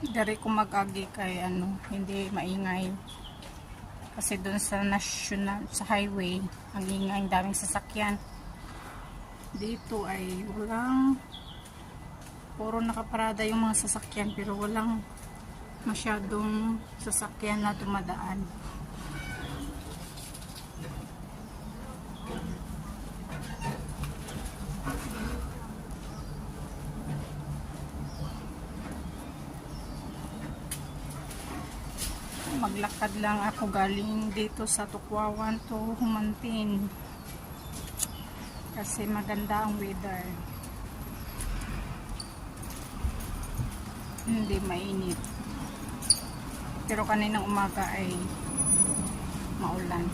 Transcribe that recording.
Dari ko mag-agi kay hindi maingay. Kasi doon sa national, sa highway, ang ingay, ang daming sasakyan. Dito ay walang, puro nakaparada yung mga sasakyan, pero walang masyadong sasakyan na dumadaan. Maglakad lang ako galing dito sa Tukwawan to Humantin kasi maganda ang weather, hindi mainit, pero kaninang umaga ay maulan.